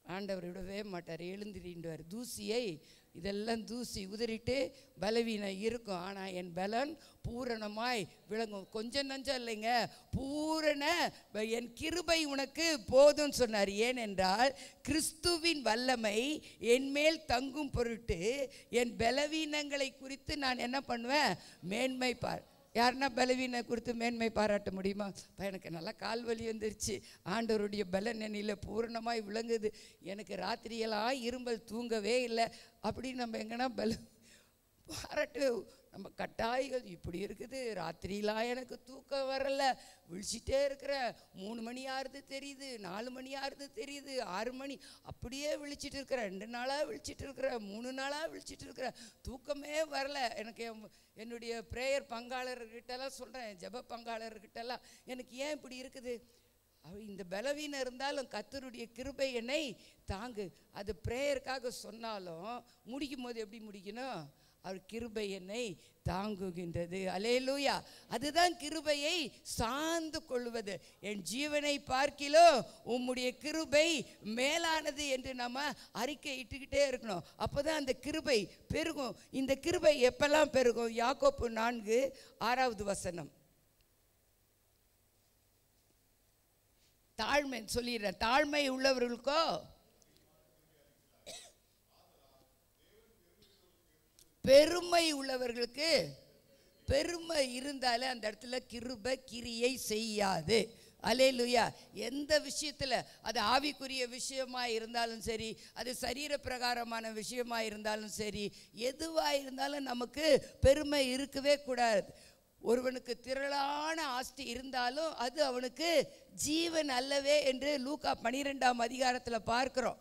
ஆண்டவர் விடவே மாட்டார். எழுந்திரின்றார். தூசியை இதெல்லாம் தூசி உதறிட்டு பலவீனம் இருக்கும், ஆனால் என் பலன் பூரணமாய் விளங்கும். கொஞ்சம் நஞ்சம் இல்லைங்க, பூரண என் கிருபை உனக்கு போதும்னு சொன்னார். ஏனென்றால் கிறிஸ்துவின் வல்லமை என்மேல் தங்கும் பொருட்டு என் பலவீனங்களை குறித்து நான் என்ன பண்ணுவேன், மேன்மை பார். யாருன்னா பலவீன குறித்து மேன்மை பாராட்ட முடியுமா? எனக்கு நல்லா கால் வலி வந்துருச்சு, ஆண்டவருடைய பலன் என்னில் பூரணமாய் விளங்குது, எனக்கு ராத்திரியெல்லாம் இரும்பல் தூங்கவே இல்லை அப்படின்னு நம்ம எங்கன்னா பாராட்டு. நம்ம கட்டாய்கள் இப்படி இருக்குது, ராத்திரிலாம் எனக்கு தூக்கம் வரல, விழிச்சிட்டே இருக்கிறேன், 3 மணி ஆறுது தெரியுது, 4 மணி ஆறுது தெரியுது, 6 மணி அப்படியே விழிச்சிட்டு இருக்கிறேன், 2 நாளாக விழிச்சிட்டு இருக்கிறேன், 3 நாளாக விழிச்சிட்டு இருக்கிறேன், தூக்கமே வரல. எனக்கு என்னுடைய ப்ரேயர் பங்காளர்கிட்டலாம் சொல்கிறேன், ஜெப பங்காளர்கிட்டலாம், எனக்கு ஏன் இப்படி இருக்குது? இந்த பலவீனம் இருந்தாலும் கர்த்தருடைய கிருபை என்னை தாங்கு. அது ப்ரேயருக்காக சொன்னாலும் முடிக்கும் போது எப்படி முடிக்கணும்? அவர் கிருபை என்னை தாங்குகின்றது. அல்லேலூயா. அதுதான் கிருபையை சார்ந்து கொள்வது. என் ஜீவனை பார்க்கிலும் உம்முடைய கிருபை மேலானது என்று நம்ம அறிக்கை இட்டுக்கிட்டே இருக்கணும். அப்போதான் அந்த கிருபை பெருகும். இந்த கிருபை எப்பெல்லாம் பெருகும்? யாக்கோப்பு 4:6 தாழ்மை சொல்லிடுறேன். தாழ்மை உள்ளவர்களுக்கோ பெருமை உள்ளவர்களுக்கு, பெருமை இருந்தாலே அந்த இடத்துல கிருபை கிரியை செய்யாது. அல்லேலூயா. எந்த விஷயத்தில், அது ஆவிக்குரிய விஷயமா இருந்தாலும் சரி, அது சரீர பிரகாரமான விஷயமா இருந்தாலும் சரி, எதுவாக இருந்தாலும் நமக்கு பெருமை இருக்கவே கூடாது. ஒருவனுக்கு திரளான ஆஸ்தி இருந்தாலும் அது அவனுக்கு ஜீவன் அல்லவே என்று லூக்கா 12 பார்க்கிறோம்.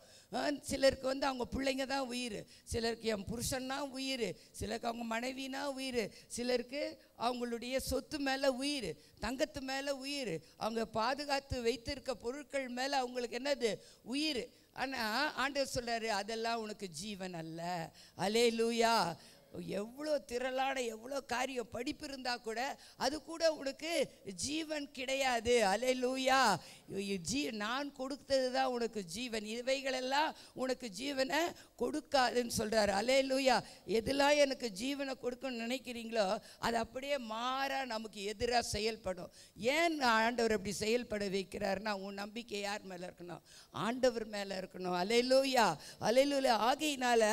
சிலருக்கு அவங்க பிள்ளைங்க தான் உயிர், சிலருக்கு என் புருஷன்னா உயிர், சிலருக்கு அவங்க மனைவினா உயிர், சிலருக்கு அவங்களுடைய சொத்து மேலே உயிர், தங்கத்து மேலே உயிர், அவங்க பாதுகாத்து வைத்திருக்க பொருட்கள் மேலே அவங்களுக்கு என்னது உயிர். ஆனால் ஆண்டவர் சொல்கிறாரு, அதெல்லாம் உனக்கு ஜீவன் அல்ல. அல்லேலூயா. எவ்வளோ திரளான எவ்வளோ காரியம் படிப்பு இருந்தால் கூட அது கூட உனக்கு ஜீவன் கிடையாது. அல்லேலூயா. நான் கொடுத்தது தான் உனக்கு ஜீவன், இவைகளெல்லாம் உனக்கு ஜீவனை கொடுக்காதுன்னு சொல்கிறார். அல்லேலூயா. எதெல்லாம் எனக்கு ஜீவனை கொடுக்கணும்னு நினைக்கிறீங்களோ அது அப்படியே மாறா நமக்கு எதிராக செயல்படும். ஏன் ஆண்டவர் அப்படி செயல்பட வைக்கிறாருன்னா, உன் நம்பிக்கை யார் மேலே இருக்கணும்? ஆண்டவர் மேலே இருக்கணும். அல்லேலூயா. அல்லேலூயா. ஆகையினால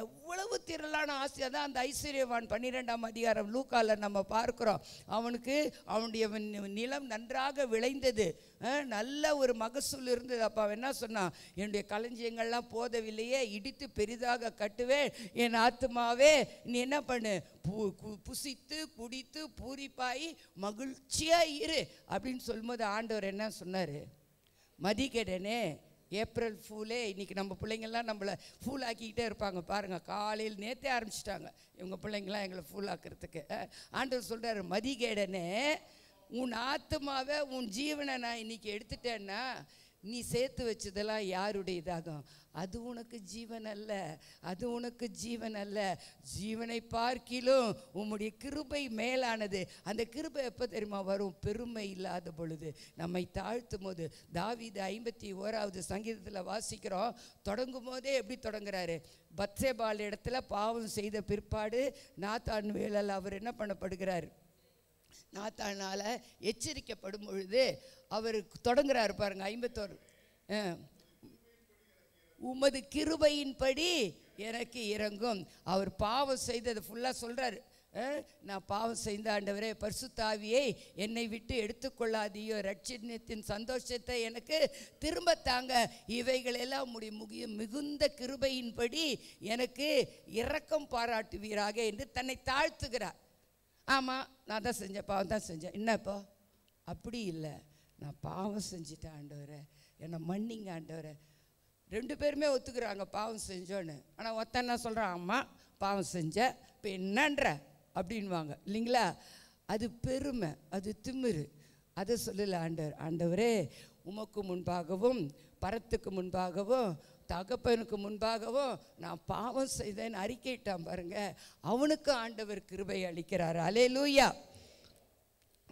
எவ்வளவு திரளான ஆசை தான் அந்த ஐஸ்வர்யவான் 12 லூக்கால நம்ம பார்க்கிறோம். அவனுக்கு அவனுடைய நிலம் நன்றாக விளைந்தது, நல்ல ஒரு மகசூல் இருந்தது. அப்போ அவன் என்ன சொன்னான்? என்னுடைய களஞ்சியங்கள்லாம் போதவில்லையே, இடித்து பெரிதாக கட்டுவேன், என் ஆத்துமாவே நீ என்ன பண்ணு, புசித்து குடித்து பூரிப்பாய் மகிழ்ச்சியாக இரு அப்படின்னு சொல்லும்போது ஆண்டவர் என்ன சொன்னார்? மதிகேடனே, ஏப்ரல் ஃபூலே. இன்றைக்கி நம்ம பிள்ளைங்கள்லாம் நம்மளை ஃபூல் ஆக்கிக்கிட்டே இருப்பாங்க பாருங்கள். காலையில் நேற்றே ஆரம்பிச்சிட்டாங்க இவங்க பிள்ளைங்களாம் எங்களை ஃபூல் ஆக்கிறதுக்கு. ஆண்டவர் சொல்கிறார், மதிகேடனே, உன் ஆத்துமாவை உன் ஜீவனை நான் இன்றைக்கி எடுத்துட்டேன்னா நீ சேர்த்து வச்சதெல்லாம் யாருடையதாகும்? அது உனக்கு ஜீவன் அல்ல, அது உனக்கு ஜீவன் அல்ல. ஜீவனை பார்க்கிலும் உம்முடைய கிருபை மேலானது. அந்த கிருபை எப்போ தெரியுமா வரும்? பெருமை இல்லாத பொழுது, நம்மை தாழ்த்தும் போது. தாவீது 51வது சங்கீதத்தில் வாசிக்கிறோம். தொடங்கும் போதே எப்படி தொடங்குறாரு? பத்சேபாள் இடத்துல பாவம் செய்த பிற்பாடு நாத்தான் வேளால் அவர் என்ன பண்ணப்படுகிறார்? நாத்தானால் எச்சரிக்கப்படும் பொழுது அவர் தொடங்குறாரு பாருங்க. 51 உமது கிருபையின்படி எனக்கு இறங்கும். அவர் பாவம் செய்தது ஃபுல்லாக சொல்கிறார். நான் பாவம் செய்த ஆண்டவரே, பரிசுத்தாவியை என்னை விட்டு எடுத்துக்கொள்ளாதியோ, ரட்சணத்தின் சந்தோஷத்தை எனக்கு திரும்ப தாங்க, இவைகளெல்லாம் மிகுந்த கிருபையின்படி எனக்கு இரக்கம் பாராட்டுவீராக என்று தன்னை தாழ்த்துகிறார். ஆமாம், நான் தான் செஞ்சேன், பாவம் தான் செஞ்சேன். என்னப்போ? அப்படி இல்லை, நான் பாவம் செஞ்சிட்டேன் ஆண்டவரே, என்னை மன்னிங்க ஆண்டவரே. 2 பேருமே ஒத்துக்கிறாங்க பாவம் செஞ்சோன்னு. ஆனால் ஒருத்தன் என்ன சொல்கிறான்? அம்மா பாவம் செஞ்ச, இப்போ என்னன்ற அப்படின்வாங்க இல்லைங்களா? அது பெருமை, அது திமிரு. அதை சொல்லலை ஆண்டவர். ஆண்டவரே, உமக்கு முன்பாகவும் பரத்துக்கு முன்பாகவும் தகப்பனுக்கு முன்பாகவும் நான் பாவம் செய்தேன்னு அறிக்கையிட்டான் பாருங்க, அவனுக்கு ஆண்டவர் கிருபை அளிக்கிறார். அல்லேலூயா.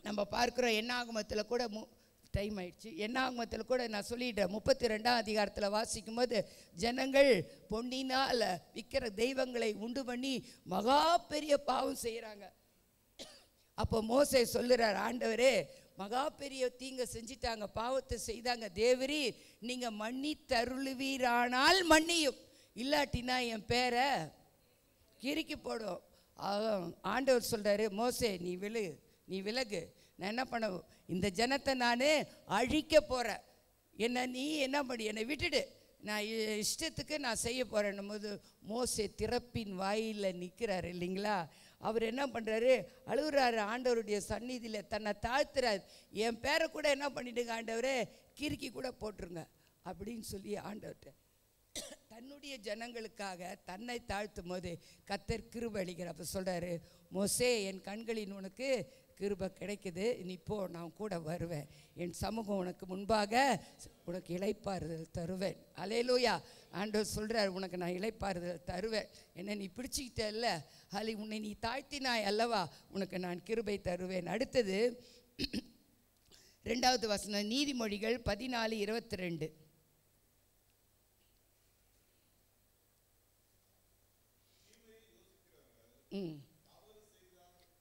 நம்ம பார்க்குறோம் என்னாகமத்தில் கூட டைம் ஆயிடுச்சு. என்னாகமத்தில் கூட நான் சொல்லிட்டேன், 32ஆம் அதிகாரத்தில் வாசிக்கும் போது ஜனங்கள் பொன்னினால் விற்கிற தெய்வங்களை உண்டு பண்ணி மகா பெரிய பாவம் செய்கிறாங்க. அப்போ மோசே சொல்லுறார், ஆண்டவரே மகா பெரிய தீங்க செஞ்சிட்டாங்க, பாவத்தை செய்தாங்க, தேவரி நீங்கள் மன்னி தருளுவீரானால் மன்னியும், இல்லாட்டினா என் பேரை கிறுக்கி போடும். ஆண்டவர் சொல்கிறாரு, மோசே நீ விலகு, நான் என்ன பண்ண, இந்த ஜனத்தை நான் அழிக்க போகிறேன், நீ என்ன பண்ணி என்னை விட்டுடு, நான் இஷ்டத்துக்கு நான் செய்ய போகிறேன்னும் போது மோசே திறப்பின் வாயில் நிற்கிறார் இல்லைங்களா. அவர் என்ன பண்ணுறாரு, அழுகுறாரு, ஆண்டவருடைய சந்நிதியில் தன்னை தாழ்த்துறாரு. என் பேரை கூட என்ன பண்ணிட்டுங்க ஆண்டவரே, கிறுக்கி கூட போட்டுருங்க அப்படின்னு சொல்லி ஆண்டவர்கிட்ட தன்னுடைய ஜனங்களுக்காக தன்னை தாழ்த்தும் போது கர்த்தர் கிருபை அளிக்கிறார். அப்போ சொல்கிறாரு, மோசே என் கண்களின் உனக்கு கிருபை கிடைக்குது, நீ போ, நான் கூட வருவேன், என் சமூகம் உனக்கு முன்பாக உனக்கு இளைப்பாறுதல் தருவேன். அல்லேலூயா. ஆண்டவர் சொல்கிறார், உனக்கு நான் இளைப்பாறுதல் தருவேன், என்ன நீ பிடிச்சிக்கிட்ட இல்லை, உன்னை நீ தாழ்த்தினாய் அல்லவா, உனக்கு நான் கிருபை தருவேன். அடுத்தது 2வது வசனம், நீதிமொழிகள் 14:22.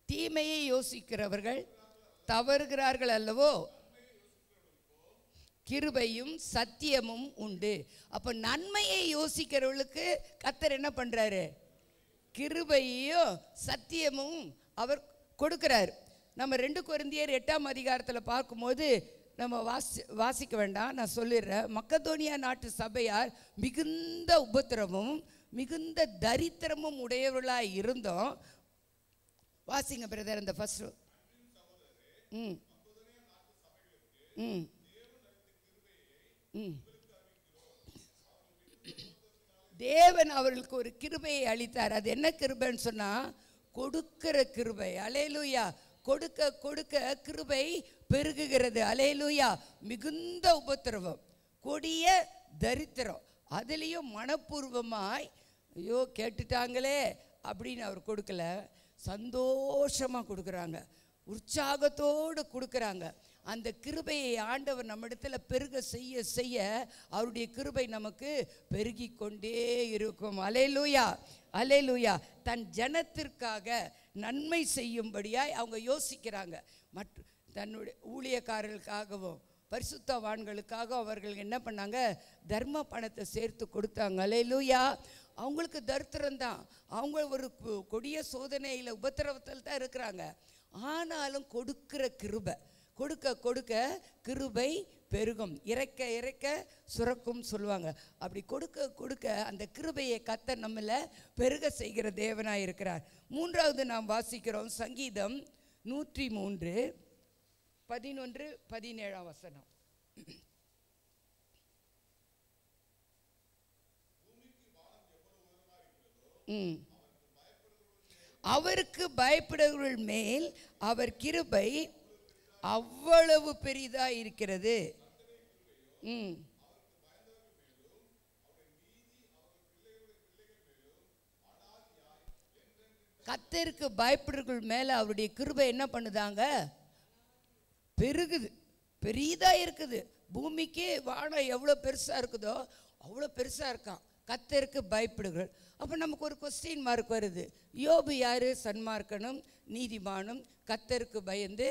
தீமையை யோசிக்கிறவர்கள் தவறுகிறார்கள் அல்லவோ, கிருபையும் சத்தியமும் உண்டு. அப்போ நன்மையை யோசிக்கிறவர்களுக்கு கர்த்தர் என்ன பண்ணுறாரு, கிருபையும் சத்தியமும் அவர் கொடுக்கிறார். நம்ம 2 கொரிந்தியர் 8ஆம் அதிகாரத்தில் பார்க்கும்போது நம்ம வாசிக்க வேண்டாம், நான் சொல்லிடுறேன். மக்கதோனியா நாட்டு சபையார் மிகுந்த உபத்திரமும் மிகுந்த தரித்திரமும் உடையவர்களாக இருந்தோம். வாசிங்க பிரதர் அந்த ஃபர்ஸ்ட். தேவன் அவர்களுக்கு ஒரு கிருபையை அளித்தார். அது என்ன கிருபைன்னு சொன்னால், கொடுக்கிற கிருபை. அல்லேலூயா. கொடுக்க கொடுக்க கிருபை பெருகுகிறது. அல்லேலூயா. மிகுந்த உபத்திரவம், கொடிய தரித்திரம், அதுலேயும் மனப்பூர்வமாய் ஐயோ கேட்டுட்டாங்களே அப்படின்னு அவர் கொடுக்கல, சந்தோஷமாக கொடுக்குறாங்க, உற்சாகத்தோடு கொடுக்குறாங்க. அந்த கிருபையை ஆண்டவர் நம்ம இடத்துல பெருக செய்ய செய்ய அவருடைய கிருபை நமக்கு பெருகி கொண்டே இருக்கும். அல்லேலூயா, அல்லேலூயா. தன் ஜனத்திற்காக நன்மை செய்யும்படியாய் அவங்க யோசிக்கிறாங்க. தன்னுடைய ஊழியக்காரர்களுக்காகவும் பரிசுத்தவான்களுக்காக அவர்கள் என்ன பண்ணாங்க, தர்ம பணத்தை சேர்த்து கொடுத்தாங்க. அல்லேலூயா. அவங்களுக்கு தரித்திரம்தான், அவங்க ஒரு கொடிய சோதனையில் உபத்திரவத்தில் தான் இருக்கிறாங்க. ஆனாலும் கொடுக்கிற கிருபை, கொடுக்க கொடுக்க கிருபை பெருகும், இறைக்க இறைக்க சுரக்கும் சொல்லுவாங்க. அப்படி கொடுக்க கொடுக்க அந்த கிருபையை கர்த்தர் நம்மள பெருக செய்கிற தேவனாக இருக்கிறார். 3வது நாம் வாசிக்கிறோம், சங்கீதம் 103 11 17 வசனம். அவருக்கு பயப்படுகிறவர்கள் மேல் அவர் கிருபை அவ்வளவு பெரிதா இருக்கிறது. கர்த்தருக்கு பயப்படுறவர்கள் மேல அவருடைய கிருபை என்ன பண்ணுதாங்க, பெருகுது, பெரிதா இருக்குது. பூமிக்கு வானம் எவ்வளோ பெருசாக இருக்குதோ அவ்வளோ பெருசாக இருக்கான் கர்த்தருக்கு பயப்படுகள். அப்போ நமக்கு ஒரு கொஸ்டின் மார்க் வருது, யோபு யார், சன்மார்க்கனும் நீதிமானும், கர்த்தருக்கு பயந்து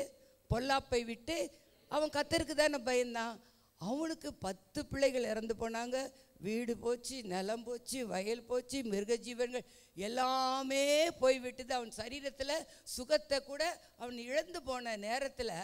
பொல்லாப்பை விட்டு அவன் கர்த்தருக்கு தானே பயந்தான். அவனுக்கு 10 பிள்ளைகள் இறந்து போனாங்க, வீடு போச்சு, நிலம் போச்சு, வயல் போச்சு, மிருக ஜீவன்கள் எல்லாமே போய்விட்டது. அவன் சரீரத்தில் சுகத்தை கூட அவன் இழந்து போன நேரத்தில்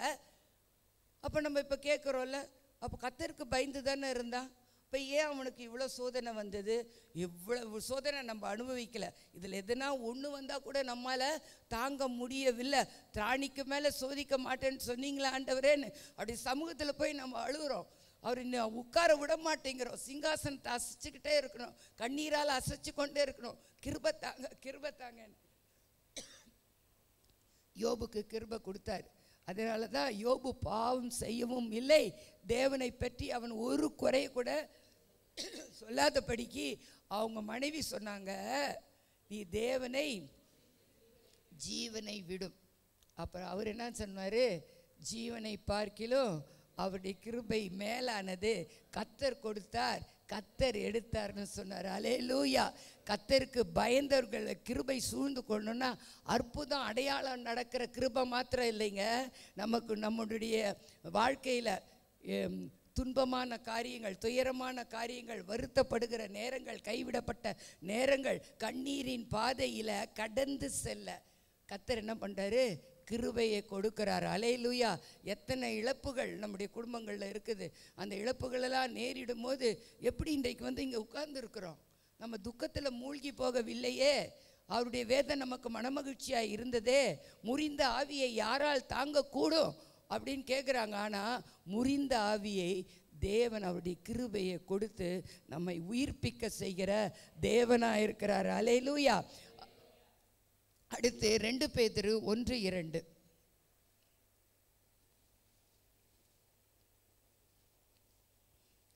அப்போ நம்ம இப்போ கேட்குறோம்ல, அப்போ கர்த்தருக்கு பயந்து தானே இருந்தான், இப்போ ஏன் அவனுக்கு இவ்வளோ சோதனை வந்தது? இவ்வளவு சோதனை நம்ம அனுபவிக்கலை. இதில் எதுனா ஒன்று வந்தால் கூட நம்மளால் தாங்க முடியவில்லை. திராணிக்கு மேலே சோதிக்க மாட்டேன்னு சொன்னீங்களா ஆண்டவரேன்னு அப்படி சமூகத்தில் போய் நம்ம அழுகிறோம். அவர் இன்னும் உட்கார விட மாட்டேங்கிறோம், சிங்காசனத்தை அசைச்சிக்கிட்டே இருக்கணும், கண்ணீரால் அசைச்சு கொண்டே இருக்கணும், கிருபை தாங்க கிருபை தாங்கன்னு. யோபுக்கு கிருபை கொடுத்தாரு. அதனால தான் யோபு பாவம் செய்யவும் இல்லை, தேவனை பற்றி அவன் ஒரு குறை கூட சொல்லாதபடிக்கு அவங்க மனைவி சொன்னாங்க, நீ தேவனை ஜீவனை விடும். அப்புறம் அவர் என்ன சொன்னார், ஜீவனை பார்க்கிலும் அவருடைய கிருபை மேலானது, கர்த்தர் கொடுத்தார் கர்த்தர் எடுத்தார்னு சொன்னார். அல்லேலூயா. கர்த்தருக்கு பயந்தவர்கள் கிருபை சூழ்ந்து கொள்ளணும்னா அற்புதம் அடையாளம் நடக்கிற கிருபை மாத்திரம் இல்லைங்க, நமக்கு நம்முடைய வாழ்க்கையில் துன்பமான காரியங்கள், துயரமான காரியங்கள், வருத்தப்படுகிற நேரங்கள், கைவிடப்பட்ட நேரங்கள், கண்ணீரின் பாதையில் கடந்து செல்ல கர்த்தர் என்ன பண்ணுறாரு, கிருபையை கொடுக்கிறார். அல்லேலூயா. எத்தனை இழப்புகள் நம்முடைய குடும்பங்களில் இருக்குது. அந்த இழப்புகளெல்லாம் நேரிடும் போது எப்படி இன்றைக்கு இங்கே உட்கார்ந்துருக்குறோம், நம்ம துக்கத்தில் மூழ்கி போகவில்லையே, அவருடைய வேதனை நமக்கு மனமகிழ்ச்சியாக இருந்ததே, முறிந்த ஆவியை யாரால் தாங்கக்கூடும் அப்படின்னு கேட்குறாங்க. ஆனால் முறிந்த ஆவியை தேவன் அவருடைய கிருபையை கொடுத்து நம்மை உயிர்ப்பிக்க செய்கிற தேவனாக இருக்கிறார். அல்லேலூயா. அடுத்து 2 பேதுரு 1:2.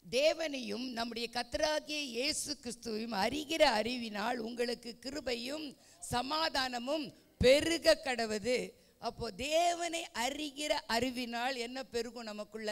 தேவனையும் நம்முடைய கர்த்தராகிய இயேசு கிறிஸ்துவையும் அறிகிற அறிவினால் உங்களுக்கு கிருபையும் சமாதானமும் பெருக கடவது. அப்போ தேவனை அறிகிற அறிவினால் என்ன பெருகும், நமக்குள்ள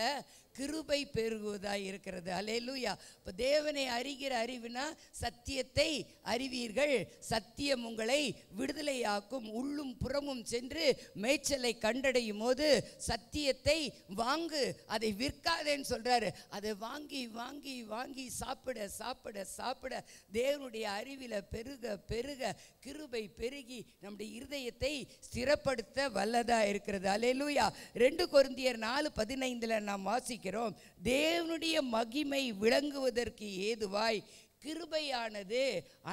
கிருபை பெருகுவதாக இருக்கிறது. அல்லேலூயா. இப்போ தேவனை அறிகிற அறிவினா சத்தியத்தை அறிவீர்கள், சத்தியம் உங்களை விடுதலையாக்கும், உள்ளும் புறமும் சென்று மேய்ச்சலை கண்டடையும் போது சத்தியத்தை வாங்கு, அதை விற்காதேன்னு சொல்றாரு. அதை வாங்கி வாங்கி வாங்கி சாப்பிட சாப்பிட சாப்பிட தேவனுடைய அறிவில் பெருக பெருக கிருபை பெருகி நம்முடைய இருதயத்தை ஸ்திரப்படுத்த வல்லதா இருக்கிறது. அல்லேலூயா. 2 கொரிந்தியர் 4:15 நாம் வாசிக்கிறோம், தேவனுடைய மகிமை விளங்குவதற்கு ஏதுவாய் கிருபையானது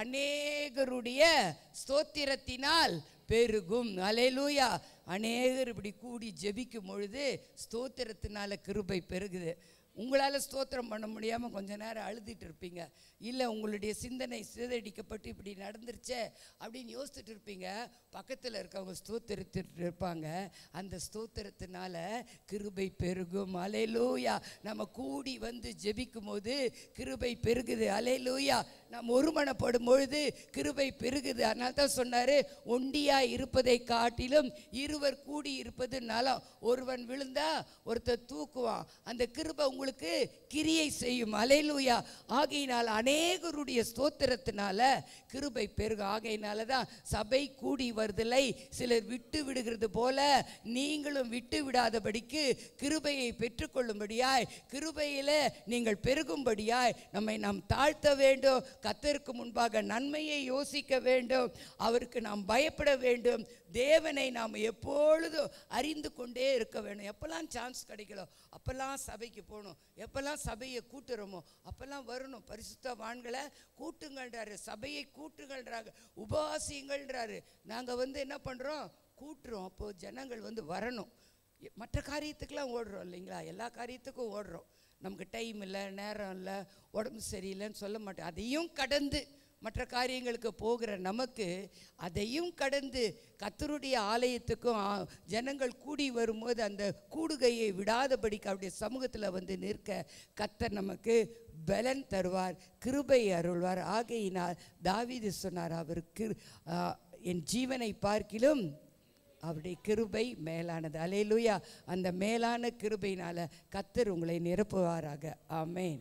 அநேகருடைய ஸ்தோத்திரத்தினால் பெருகும். அல்லேலூயா. அநேகர் இப்படி கூடி ஜெபிக்கும் பொழுது ஸ்தோத்திரத்தினால கிருபை பெருகுது. உங்களால் ஸ்தோத்திரம் பண்ண முடியாமல் கொஞ்ச நேரம் அழுதுட்டு இருப்பீங்க, இல்லை உங்களுடைய சிந்தனை சிதறடிக்கப்பட்டு இப்படி நடந்துருச்சே அப்படின்னு யோசிச்சுட்டு இருப்பீங்க. பக்கத்தில் இருக்கவங்க ஸ்தோத்திரத்திட்டு இருப்பாங்க. அந்த ஸ்தோத்திரத்தினால கிருபை பெருகும். அல்லேலூயா. நம்ம கூடி வந்து ஜெபிக்கும் போது கிருபை பெருகுது. அல்லேலூயா. நம்ம ஒருமனப்படும் பொழுது கிருபை பெருகுது. அதனால தான் சொன்னார், ஒண்டியாக இருப்பதை காட்டிலும் இருவர் கூடி இருப்பது நலம். ஒருவன் விழுந்தா ஒருத்தர் தூக்குவான். அந்த கிருபை உங்களுக்கு கிரியை செய்யும். அல்லேலூயா. ஆகையினால் அநேகருடைய ஸ்தோத்திரத்தினால கிருபை பெருகும். ஆகையினால தான் சபை கூடி வருதலை சிலர் விட்டு விடுகிறது போல நீங்களும் விட்டு விடாதபடிக்கு கிருபையை பெற்றுக்கொள்ளும்படியாய், கிருபையில் நீங்கள் பெருகும்படியாய் நம்மை நாம் தாழ்த்த வேண்டும். கர்த்தருக்கு முன்பாக நன்மையை யோசிக்க வேண்டும். அவருக்கு நாம் பயப்பட வேண்டும். தேவனை நாம் எப்பொழுதும் அறிந்து கொண்டே இருக்க வேண்டும். எப்பெல்லாம் சான்ஸ் கிடைக்கலோ அப்பெல்லாம் சபைக்கு போகணும். எப்பெல்லாம் சபையை கூட்டுறோமோ அப்பெல்லாம் வரணும். பரிசுத்தவான்களை கூட்டுங்கள்ன்றாரு, சபையை கூட்டுங்கள்ன்றாங்க, உபவாசியங்கள்ன்றாரு. நாங்கள் என்ன பண்ணுறோம், கூட்டுறோம். அப்போது ஜனங்கள் வரணும். மற்ற காரியத்துக்கெல்லாம் ஓடுறோம் இல்லைங்களா, எல்லா காரியத்துக்கும் ஓடுறோம். நமக்கு டைம் இல்லை, நேரம் இல்லை, உடம்பு சரியில்லைன்னு சொல்ல மாட்டோம். அதையும் கடந்து மற்ற காரியங்களுக்கு போகிற நமக்கு அதையும் கடந்து கர்த்தருடைய ஆலயத்துக்கும் ஜனங்கள் கூடி வரும்போது அந்த கூடுகையை விடாதபடிக்கு அவருடைய சமூகத்தில் நிற்க கர்த்தர் நமக்கு பலன் தருவார், கிருபை அருள்வார். ஆகையினால் தாவீது சொன்னார், அவருக்கு என் ஜீவனை பார்க்கிலும் அவருடைய கிருபை மேலானது. அல்லேலூயா. அந்த மேலான கிருபையினால கர்த்தர் உங்களை நிரப்புவாராக. ஆமென்.